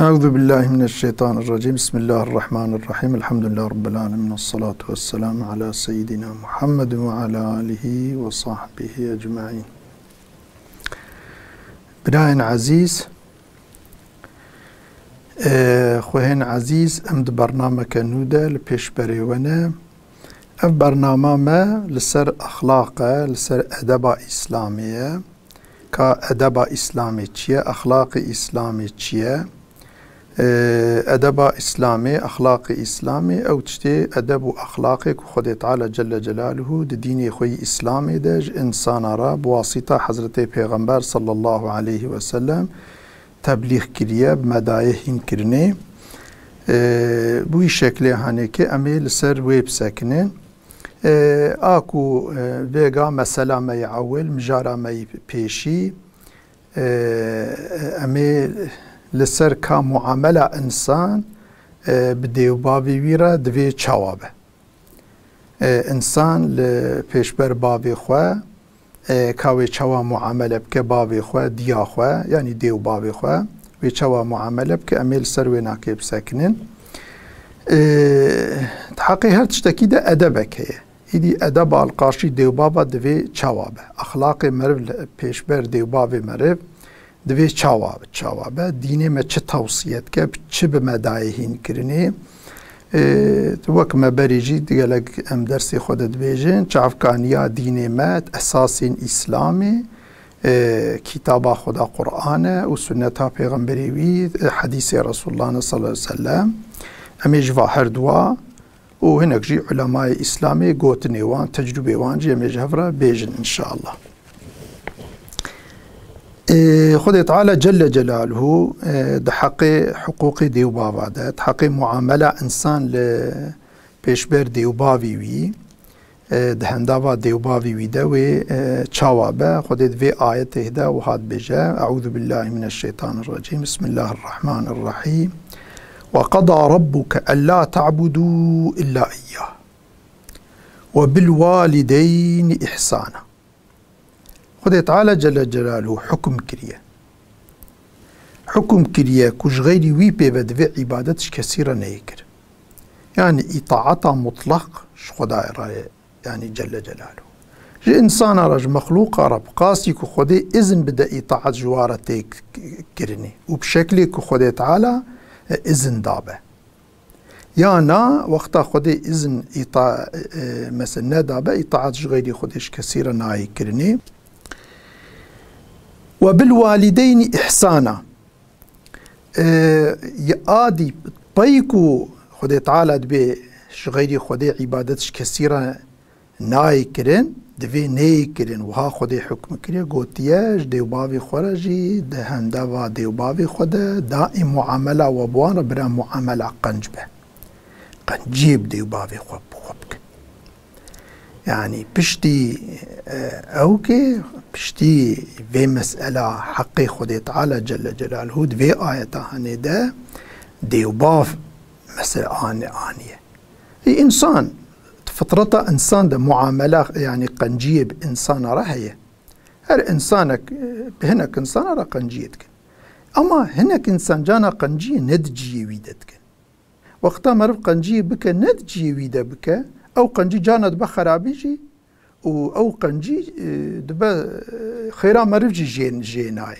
أعوذ بالله من الشيطان الرجيم. بسم الله الرحمن الرحيم. الحمد لله رب العالمين، والصلاة والسلام على سيدنا محمد وعلى آله وصحبه أجمعين. براين عزيز خوهين عزيز امد برنامج كنودة لبيش بريوانه. اف برنامج ما لسر أخلاقه لسر أدب إسلامية كأدب إسلامي چيه، أخلاق إسلامي چيه، أدب إسلامي أخلاق إسلامي أو تشتي أدب وأخلاقي خدي تعالى جل جلاله ديني خوي إسلامي دج إنسان را بواسطة حضرت پیغمبر صلى الله عليه وسلم تبلیغ کریه بمدایحین کرنه بوی شکلی هنه که امی لسر ویب سکنن آکو ویگا مثلا می عول مجارا می پیشی امی لسر که معامله انسان بدیو بابی ویرا دوی چوابه انسان لپیشبر بابی خواه کاوی چوا معامله بکه بابی خواه دیا خواه یعنی دیو بابی خواه وی چوا معامله بکه امیل سروی ناکی بسکنن تحقی هر تشتکی ده ادبه که ایدی ادب القاشی دیو بابا دوی چوابه اخلاق مرو پیشبر دیو بابی مرو دوی چوابه دینه ما چه توصیت که چه به مدایحین کرنه وەک مەبەریجی دیگەلەک ئەم دەرسی خۆدە دبێژن چاوکانیا دینێ مەت ئەساسین ئیسلامی کتابا خدا قورئانە و سنەتا پێغەمبەری وی حەدیثی رسول الله صلی الله علیه وسلم ئەمێ ژوا هەردووە و هەنێک ژی عولەمای ئیسلامی گوتنێ وان تەجروبێ وان جی ئەمێ هەڤرە بێژن ئینشاءالله. خدای تعالى جل جلاله ده حق حقوق ديو بابا ده حق معاملة إنسان لبيشبر ديو بابي وي ده هندابا ديو بابي وي ده و چاوابه خدای في آيته ده وهاد بجا أعوذ بالله من الشيطان الرجيم. بسم الله الرحمن الرحيم. وقضى ربك ألا تعبدوا إلا إياه وبالوالدين إحسانا. خدای تعالى جل جلاله حكم كريه كوش غيري وي بيبدفع عبادتش كثيرة نيكر يعني إطاعتا مطلق خدای رأي يعني جل جلاله جي إنسان رج مخلوق رب قاسي كو خدای إذن بدا إطاعت جوارة كرني وبشكل كو خدای تعالى إذن دابه يانا وقتا خدای إذن مثلا ندابه إطاعت غيري خديش كثيرة ناي كرني. وبالوالدين إحسانا آدي بايكو خدای تعالى دبي شغيري خدای عبادتش كثيرا ناي كرن دبي ناي كرن وها خدای حكم كري قوتياش ديو بابي خرجي دهندا ديو بابي خدا دائم معاملة وبوانا برا معاملة قنجبه قنجيب ديو بابي خبك يعني بشتي اوكي بشتي في مسألة حقي خدای تعالى جل جلاله في آياتها هنده ديو باف مسألة آنية هي إنسان فطرته إنسان ده معاملة يعني قنجيب إنسان رهية هر إنسانك هناك إنسان را قنجيتك أما هناك إنسان جانا قنجية ندجي ويدتك وقتا مرف قنجية بك ندجي ويدا بك أو قنجي جانا دبا خرابيجي أو قنجي دبا خيرا مرفجي جيناي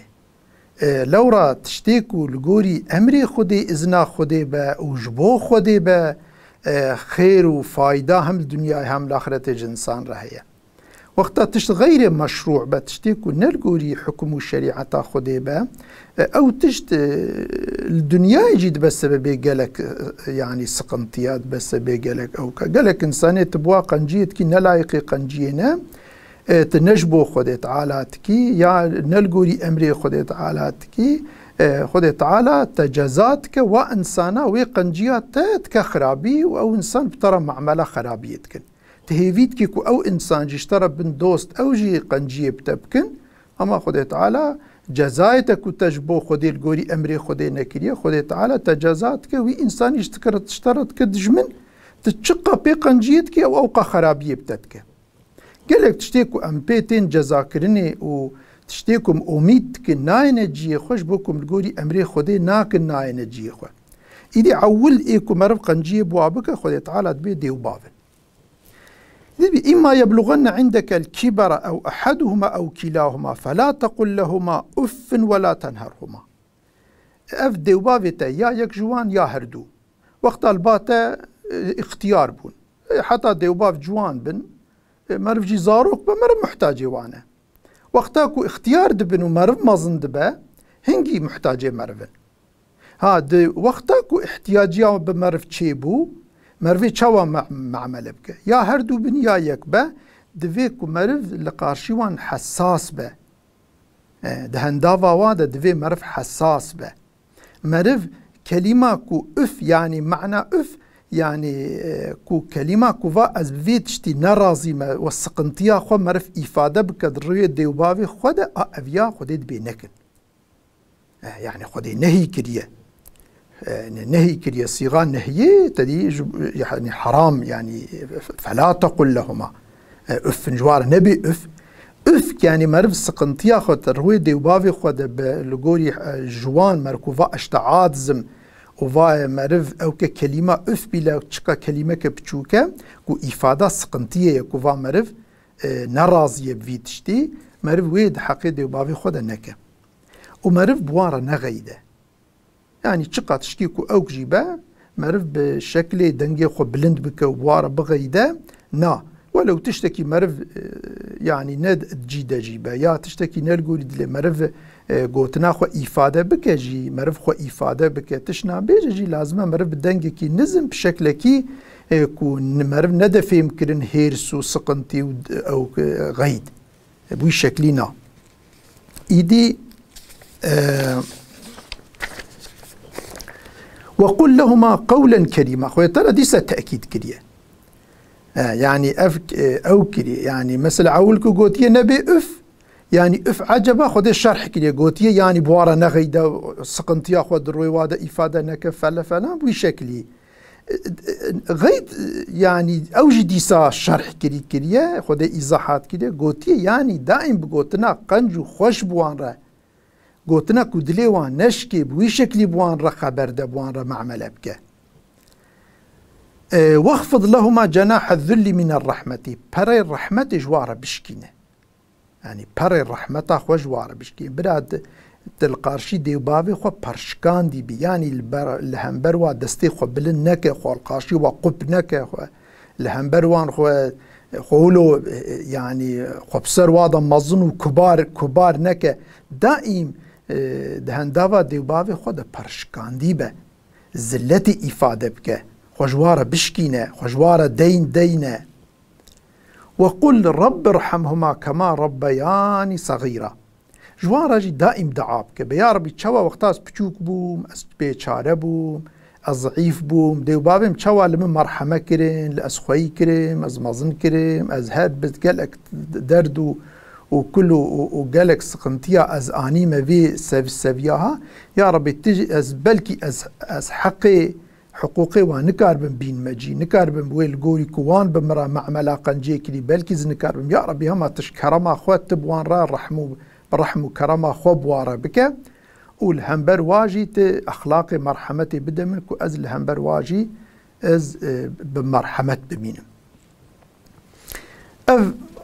لورا تشتيكو لغوري أمري خدي إذنا خدي با وجبو خدي با خير وفايدة هم الدنيا هم الآخرة جنسان رهية وقتا تشت غير مشروع با تشتيكو نلغوري حكم الشريعة خدي با أو تشت الدنيا يجيد بس بيقالك يعني سقنطيات بس بيقالك أو قالك إنسانية تبوا قنجيت كي نلايقي قنجينا تنجبو خدای تعالى تكي يا نلقوري أمري خدای تعالى تكي خدای تعالى تجازاتك وإنسانا وقنجيات تكخرابي أو إنسان بترى معملة خرابيتكن تهيفيتك أو إنسان جيشترى بن دوست أو جي قنجية بتبكن أما خدای تعالى جزايتك وتجبو خدي القوري أمري خدي نكريه خدای تعالى تجازاتك وإنسان يشترط كدجمن تتشقى بقنجيتك أو أوقع خرابية بتتك قالك تشتيكو أم بيتين جزاكرني و تشتيكم أميد كن ناين جي خوش بكم الجوري أمري خدي ناكن ناين جي خو إذا عول إيكو مرب قنجي بوابك خدي تعالى تبي ديو بابن إما يبلغن عندك الكبر أو أحدهما أو كلاهما فلا تقل لهما أف ولا تنهرهما أف ديو بابتا يا يك جوان يا هردو وقت الباتا اختيار بون حتى ديو باب جوان بن مرف جي زاروق بمرف محتاجي وانا وقتاكو اختيار دبن ومرف مازن دبا هنجي محتاجي مرفن ها وقتاكو احتياجيا بمرف تشيبو مرفي تشاوا معمل بك يا هردو بن يا يكبا دفيكو مرف لقارشيوان حساس با دهندافا وادا دفي مرف حساس با مرف كلمة كو اف يعني معنى اف يعني كو كلمة كو فا از فيتشتي نرازي والسقنطيا خو مرف إفادة بك دروي ديوبافي خودا أفيا خوديد بينكن يعني خودي نهي كريه نهي كريه صيغة نهي تدي يعني حرام يعني فلا تقل لهما اف جوار نبي اف يعني مرف سقنطيا خو دروي ديوبافي خودا بلغوري جوان مركوفا اشتعادزم وفا مرف او كلمة اف بلا تشكا كلمة كبتشوكا كو إفادة سقنطية كو فا مرف نرازية بفيتشتي مرف ويد حقي ديو بافي خودا نكا ومرف بوارا نغيدة يعني تشكا تشكي كو اوك جيبا مرف بشكل دنجي خو بلند بكا وبوارا بغيدة نا ولو تشتكي مرف يعني ند جيدا جيبا يا تشتكي نرقو لدلي مرف قوتنا خو إفادة بك جي مرف خو إفادة بك تشنا بيجي جي لازمه مرف بدنجي كي نزم بشكل كي كو مرف ندفي يمكن هيرس وسقنتي أو غيد بوي شكلنا إيدي وقل لهما قولا كريما خويا ترى دي تأكيد كريه يعني أو كريه يعني مثل عولكو قوتيه نبي أف يعني اف عجبا خود الشرح كده قوتيه يعني بوارا نغيدا سقنتيا خود روي وادا إفادة نك فلا بوي شكلي غيد يعني اوجي ديسا شرح كريه خود إيزاحات كده قوتيه يعني دائم بقوتنا قنجو خوش بوان را قوتنا كدلي وان نشكي بوي شكلي بوان را خبر ده بوان را معمل بك واخفض لهما جناح الذل من الرحمة بري الرحمة جوارا بشكينه يعني بري الرحمة خو جوار بشكي براد القارشي ديو بابي خو برشكان دي بي يعني الهمبر وا دستي خو بلن نك خو القارشي وا قب نك خو الهمبر وان خولو يعني خو بسر وادا مظن وكبار نك دائم دهندافا ديو بابي خو ده برشكان دي به زلتي إفادة بك خو جوار بشكينه خو جوار دينه وقل رب ارحمهما كما ربياني صغيرة جوارا جي دائم دعابك بيا ربي تشوا وقتاس بچوك بوم از بيچاره بوم از ضعيف بوم ديو بابم تشوا لمن مرحمة كرين لأز خوي كريم از مازن كريم از هاد بتقلك دردو وكله وقالك سقنتيا از اني ما في سفياها يا ربي تجي از بلكي از حقي حقوقي ونكاربن بين مجي نكاربن بويل قوري كوان بمرا معملا قنجي كلي بلكيز نكاربن يا ربي هما تشكرما خوات تبوان را رحمو كرما خوب وارا بك والهمبر واجي اخلاقي مرحمتي بدا منك از الهمبر واجي از بمرحمت بمينم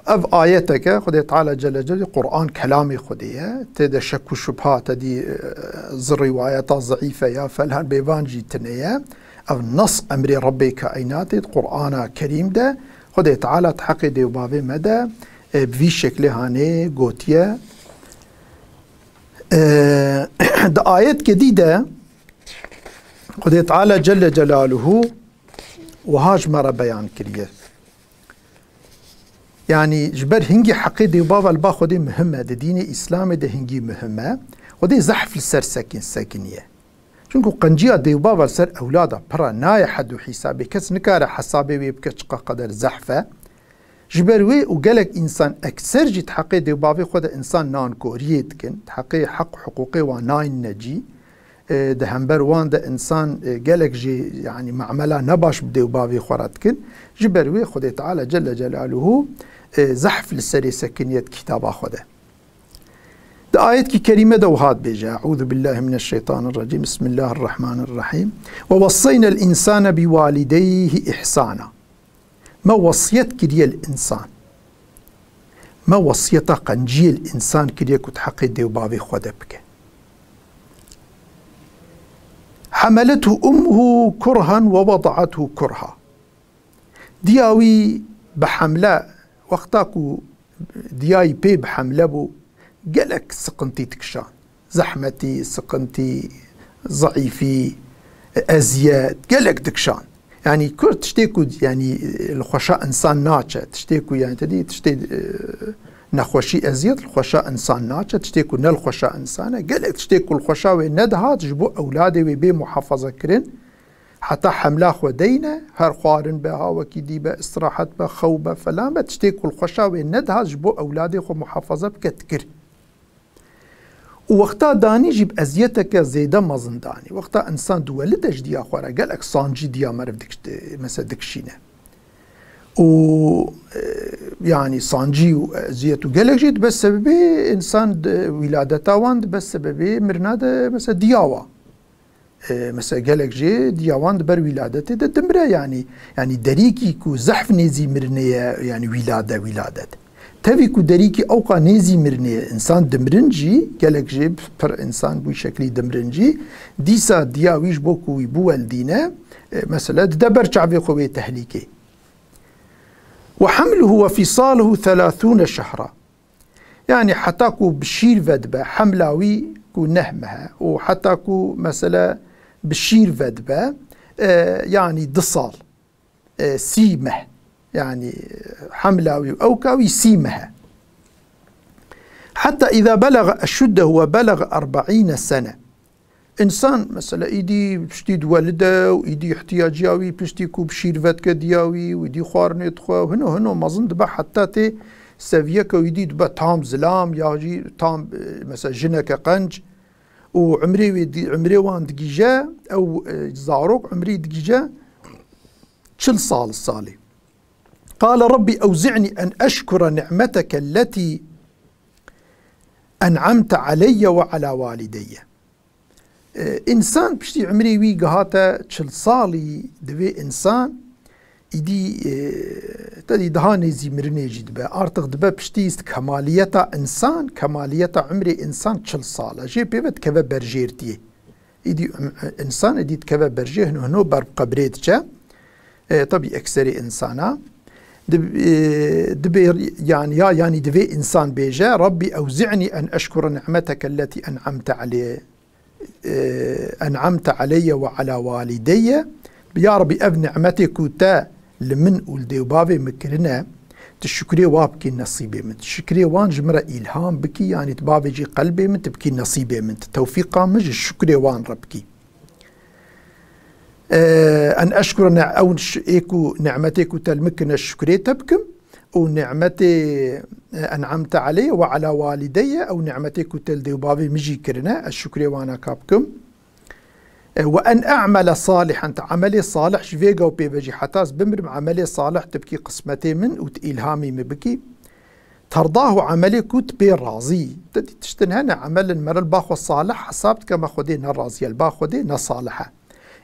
اف آياتك خدي تعالى جل جلاله قرآن كلامي خديه تدا شك وشبهات دي روايات ضعيفة يا فلهن بيفانجي تنيا او نص امر ربي كائنات قرآن كريم ده خدي تعالى تحقي دي وبابي مدى بفي شكل هاني قوتيه ده آيات جديدة خدي تعالى جل جلاله وهاج مرة بيان كريه يعني جبر هنجي حقيقي بابا البا خدي مهمة ده دين الإسلام ده هنجي مهمة خدي زحف السر ساكنية شنكو قنجية دي بابا السر أولاده برا ناي حدو حسابي كس نكار حسابي ويبكش قدر زحفة جبروي وقالك إنسان أكثر جي تحقي دي بابا خدا إنسان نان كوريت كن تحقي حقوقي وناين نجي ده همبر وان ده إنسان قالك جي يعني معملا نباش بدي بابا خورات كن جبروي خدي تعالى جل جلاله زحف للسري سكنية كتابة خده ده آيات كريمة دوهات بيجا أعوذ بالله من الشيطان الرجيم بسم الله الرحمن الرحيم ووصينا الإنسان بوالديه إحسانا. ما وصيت كريه الإنسان ما وصيتا قنجي الإنسان كريه كتحقي ديو بابي خودبك. حملته أمه كرها ووضعته كرها. دياوي بحملة وقتاكو دياي بي بحملة بو قالك سقنتي تكشان زحمتي سقنتي ضعيفي أزياد قالك تكشان يعني كل تشتيكو يعني الخشاء إنسان ناتشة تشتيكو يعني تدي تشتي نخوشي أزياد الخشاء إنسان ناتشة تشتيكو نالخشاء إنسانة قالك تشتيكو الخشاء وندها تجبو أولادي وبي محافظة كرين حتى حملا خودينا هر خوارن بها وكيدي با استراحت با خوبة فلان بتشتيكو الخشاء وندها تجبو أولادي خو محافظة بكتكر. ووقتا داني جيب أزيتك زيدا مازنداني وقتا إنسان دولدش ديا خوارا قالك صانجي ديا مرف مثلا دكشينه و يعني صانجي وأزيتو قالك جيد بس سببي إنسان ولادتا واند بس سببي مرناد مثلا دياوا مثلا قالك جي دياواند بر ولادته ده دمره يعني دريكي كو زحف نيزي مرنية يعني ولادة تبي كو دريكي أوقا نيزي مرنية إنسان دمرنجي قالك جي بر إنسان بوي شكلي دمرنجي ديسا دياويش بوكو يبو والدينه مثلا دبر شعبي خوي تهليكي. وحمله وفصاله 30 شهرا يعني حتى كو بشير فدبا حملاوي كو نهمها وحتى كو مثلا بشير فدبا يعني دصال سيمه يعني حملاوي أو كاوي سيمها حتى إذا بلغ أشده وبلغ 40 سنة إنسان مثلا إيدي بشتي دولده وإيدي احتياجياوي بشتي كو بشير فدك دياوي وإيدي خوارني تخوا وهنو مازن دبا حتى تي سافيك ويدي دبا تام زلام ياجي تام مثلا جنك قنج وعمري وان دقيجة أو زاروك عمري دقيجة شل صالي قال ربي أوزعني أن أشكر نعمتك التي أنعمت علي وعلى والدي. إنسان بشتي عمري وي قهاتا شل صالي دوي إنسان إيدي تدي دهاني زي مرني جد با أرتق دبا بشتيست كماليتا إنسان كماليتا عمري إنسان شل صالة جي بيبت كذا برجيرتي إيدي إنسان إيدي كذا برجيه هنو بر قبريتشا طبي أكثر إنسانا دبي يعني دبي إنسان بيجا ربي أوزعني أن أشكر نعمتك التي أنعمت علي وعلى والدي. يا ربي أب نعمتك وتا لمن ولدي وبابي مكرنا تشكري وابكي نصيبي من تشكري وان جمرة إلهام بكي يعني تبابي جي قلبي من تبكي نصيبي من توفيقا مج الشكري وان ربكي أن أشكر أو إيكو نعمتك وتا المكنا الشكري تبكم ونعمتي أنعمت علي وعلى والدي أو نعمتك وتا لدي وبابي مجي كرنا الشكري وانا كابكم وأن أعمل صالحا عملي صالح شفيقا وبيبجي حتاس بمر عملي صالح تبكي قسمتي من وتإلهامي مبكي ترضاه عملي كوت بي راضي تدي تشتنهنا عمل المر الباخو الصالح حسابت كما خدينا الراضية الباخدينا صالحة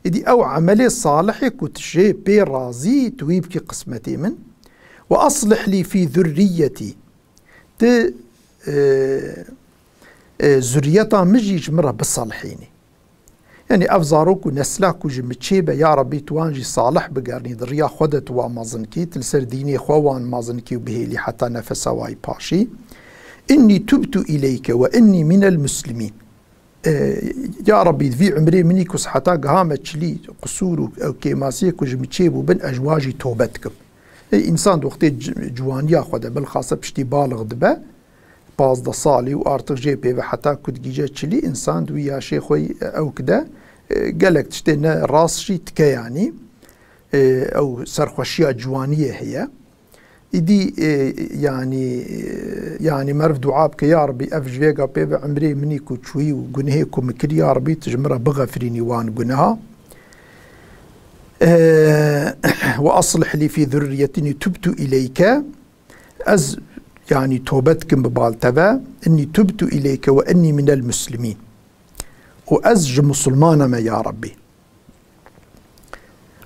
إدي أو عملي صالح كوت شي بي راضي تويبكي قسمتي من وأصلح لي في ذريتي ذريتا مجيج مرة بالصالحيني يعني أفزاروك ونسلاك وجمتشيبة يا ربي توانجي صالح بقارني ذريا خدت ومازنكي تلسر ديني خوان مازنكي وبهيلي حتى نفسا واي باشي إني تبت إليك وإني من المسلمين. يا ربي في عمري منيكوس حتى قهامت لي قصور أو كيماسيك وجمتشيب وبن أجواجي توبتكم. إنسان وقتي جوانيا خدا بالخاصة بشتي بالغ دبا باز دا صالي وارتق جيبي حتى كنت جيجا تشلي إنسان دويا شيخوي أو كده قالك تشتينا راسشي تكا يعني أو سرخوشية جوانية هي إدي يعني مرف دعابك يا ربي أفجويقا بيبا عمري منيكو تشوي وقنهيكو مكري يا ربي تجمرة بغفريني وان قنها وأصلح لي في ذريتني تبت إليك يعني توبتكم ببالتبا إني تبت إليك وإني من المسلمين وأزج مسلمان ما يا ربي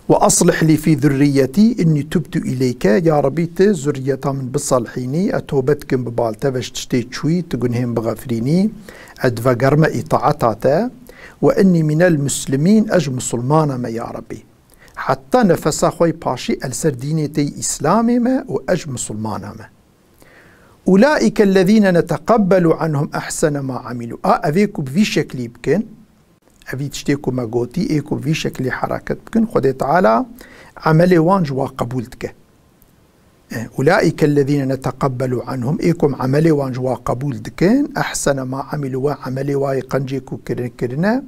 وأصلح لي في ذريتي إني تبت إليك يا ربي ذريتها من بصالحيني أتوبتكم ببالتبا اشتشتي شوي تقولهم بغفريني أدفقرم إطاعتها وإني من المسلمين أج مسلمان ما يا ربي حتى نفسا خوي باشي السر دينتي إسلامي ما وأج مسلمان ما أولئك الذين نتقبل عنهم أحسن ما عملوا أفيكم في شكل بكن أبي تشتيكو ما قوتي إيكو في شكل حركة بكن خدي تعالى عملي وانج وقبولتك أولئك الذين نتقبل عنهم إيكم عملي وانج وقبولتك أحسن ما عملوا وعملي وايقنجيكو كرنا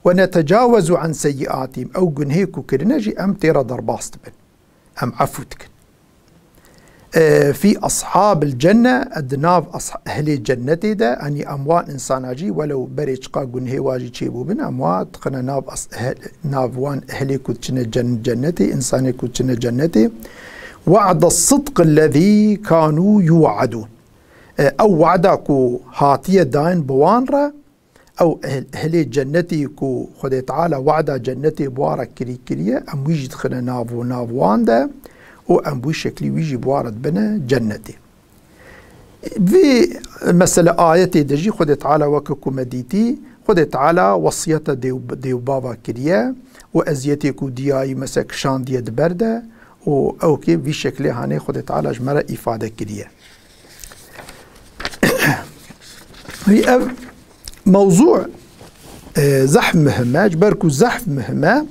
ونتجاوز عن سيئاتهم أو جنهيكو كرنا جي أم تيرا درباست بن أم عفوتك في أصحاب الجنة أدناف أهل الجنة دا أني أموات إنسان جي ولو بريشقا جنهي واجي تشيبو بن أموات خنا نافوان أهلي كتشنا جنتي إنساني كتشنا جنتي وعد الصدق الذي كانوا يوعدون أو وعدكو هاتية داين بوانرا أو أهل الجنة كو خدي تعالى وعد جنتي بوارا كريكرية أم ويجد خنا نافوان دا وأم بوي شكلي ويجي بوارد بنا جنتي في مسألة آياتي دجي خدي تعالى وككو مديتي خدي تعالى وصية ديو بابا كريا وأزيتي كو دياي مسك شان ديد برده أو كي في شكلي هاني خدي تعالى جمرة إفادة كريا هي موضوع زحف مهمة جبركو زحف مهمة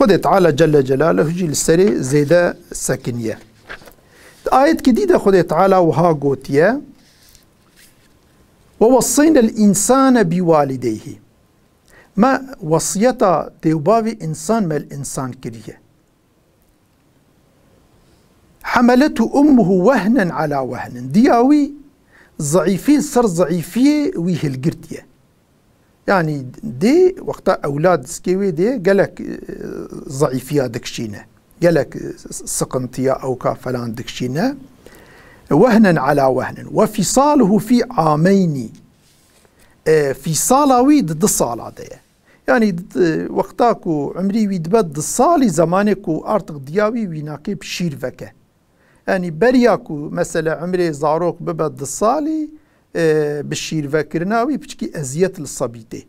خدي تعالى جل جلاله يجي للسري زيادة سكنية آية جديدة خدي تعالى وها قوتية ووصينا الإنسان بوالديه ما وصيته ديوبابي إنسان ما الإنسان كريه حملته أمه وهنا على وهن دياوي ضعيفين صار ضعيفية ويه القرتية يعني دي وقتا أولاد سكيوي دي قالك ضعيفية دكشينة قالك سقنطية أو كافلان دكشينة وهنا على وهن وفصاله في عامين فصالاوي ضد الصالة دي يعني وقتاكو عمري ويدبد الصالي زمانكو أرتق دياوي ويناقب شير فكه يعني برياكو مثلا عمري زاروك ببد الصالي بالشير فكرناوي بشكي أزيت للصبيتي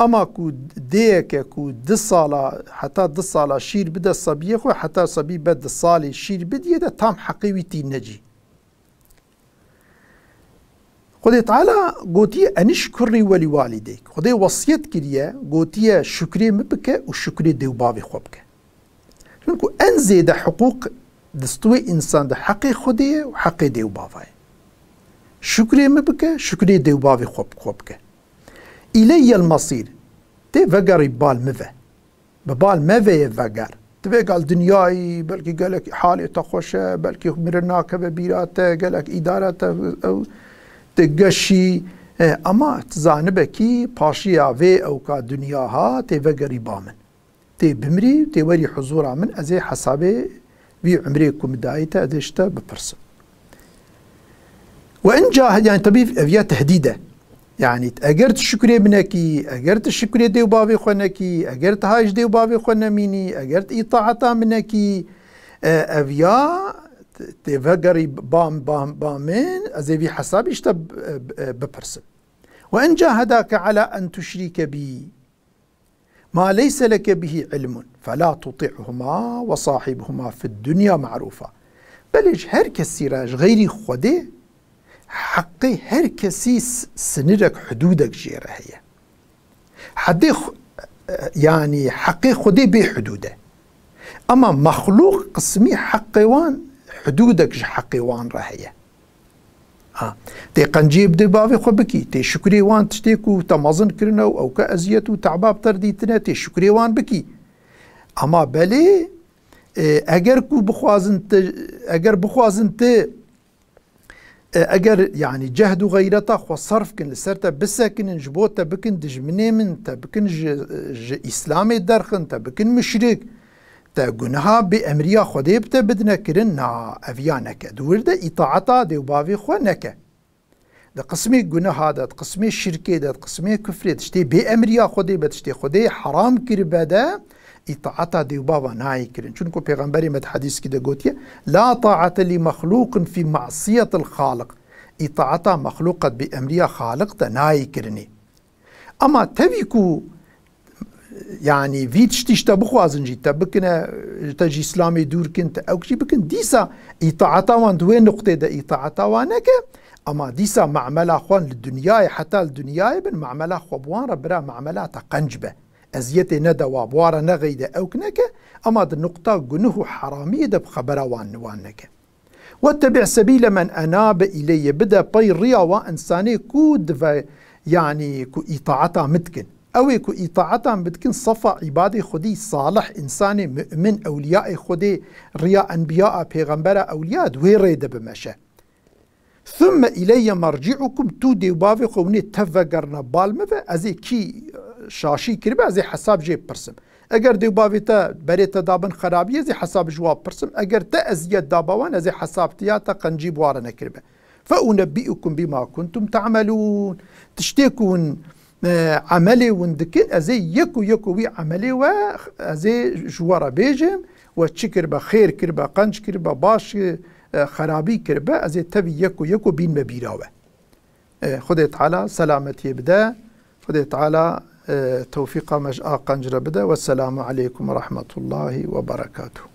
أما كو ديك كو دصالة حتى دصالة شير بدا الصبي خو حتى صبي بد الصالي شير بدي ده تام حقيويتي نجي خدي تعالى قوتي أنشكري ولوالديك خدي وصيت كريا قوتي شكري مبكة وشكري ديو بابي خوبك لأنكو أنزي ده حقوق دستوي إنسان ده حقي خدي وحقي ديو بابي شكري مبكة شكري ديو بابي خوبك إلي المصير تي فقر بال مذا ببال مذا يفقر تبقى قال دنياي بلكي قالك حالي تخوشة بلكي مرناك ببيراته قالك إدارته أو تقشي أما تزانبكي باشيا في أو كا دنياها تي فقر بامن تي بمري تي وري حضورا من أزي حسابي في عمريكم دايته أدشتا ببرسن وإن جاهد يعني طبيب أبيات تهديده يعني أجرت الشكرية منكي أجرت الشكرية ديو بابي خونكي أجرت هايش ديو بابي خونا ميني أجرت إطاعتا منكي أبيا تفقري بامين أزي في حسابي اشتب ببرسن وإن جاهداك على أن تشرك بي ما ليس لك به علم فلا تطيعهما وصاحبهما في الدنيا معروفة بلش هر كسي راج غيري خودي حقي هر كسي سنرك حدودك جيرة هي حدي يعني حقي خودي بحدوده أما مخلوق قسمي حقيوان حدودك حقيوان رهية تي قنجيب دي بافي خبكي تي شكري وان تشتيكو تمازن كرنو أو كأزيتو تعباب ترديتنا تي شكري وان بكي أما بلي أجر كو بخوازن ت أجر يعني جهد غيرتا خو صرف كن لسرتا بسكن جبوتا بكن دجمني من تا بكن إسلامي درخن تا بكن مشرك تا گناها به امریا خودی بته بدنا کرن نا افیا نکه دورده اطاعتا دیو باوی خو نکه ده قسمی گناها ده قسمی شرکه ده قسمی کفری تشتی به امریا خودی بتشتی خودی حرام کر بده اطاعتا دیو باوا نای کرن چونکو پیغمبری مد حدیث کی ده گوتیه لا طاعت لمخلوق فی معصیت الخالق اطاعتا مخلوقت به امریا خالق ده نای کرنی اما تبیکو يعني في تشتيش تبخوازن جي تبكنا تجي اسلامي دور كنت او شي بكن ديسا اطاعتا وان دوين نقطه ده اطاعتا وانك اما ديسا معملا اخوان للدنيا حتى الدنيا بن معملا اخو بوان ربرا معملات قنجبه ازيته ندوا بوارا نغيده او كنك اما النقطه جنه حراميه ده بخبره وانك واتبع سبيل من اناب الي بدا باي ريا وانساني كود يعني كو اطاعتا متكن اوی کو اطاعتا بتكن صفا عبادي خودی صالح انسان مؤمن اولياء خودی ريا انبياء پیغمبر اولياء دوی ريده بمشه ثم الي مرجعكم تو دي باوی قوني تفقرنا بالمه ازي کی شاشي كربه ازي حساب جيب برسم اگر دي باوی تا بريت دابن خرابيه ازي حساب جواب برسم اگر تا ازيت دابوان ازي حساب تياتا قنجيب وارنا كربه فأنبئكم بما كنتم تعملون تشتكون عملي وندكن ازي يكو وي عملي و ازي جوارا بيجم وتشكر بخير كربا قنج كربا باش خرابي كربا ازي تبي يكو بين مبيراوه خدي تعالى سلامتي بدا خدي تعالى توفيق مجاء قنجر بدا والسلام عليكم ورحمة الله وبركاته.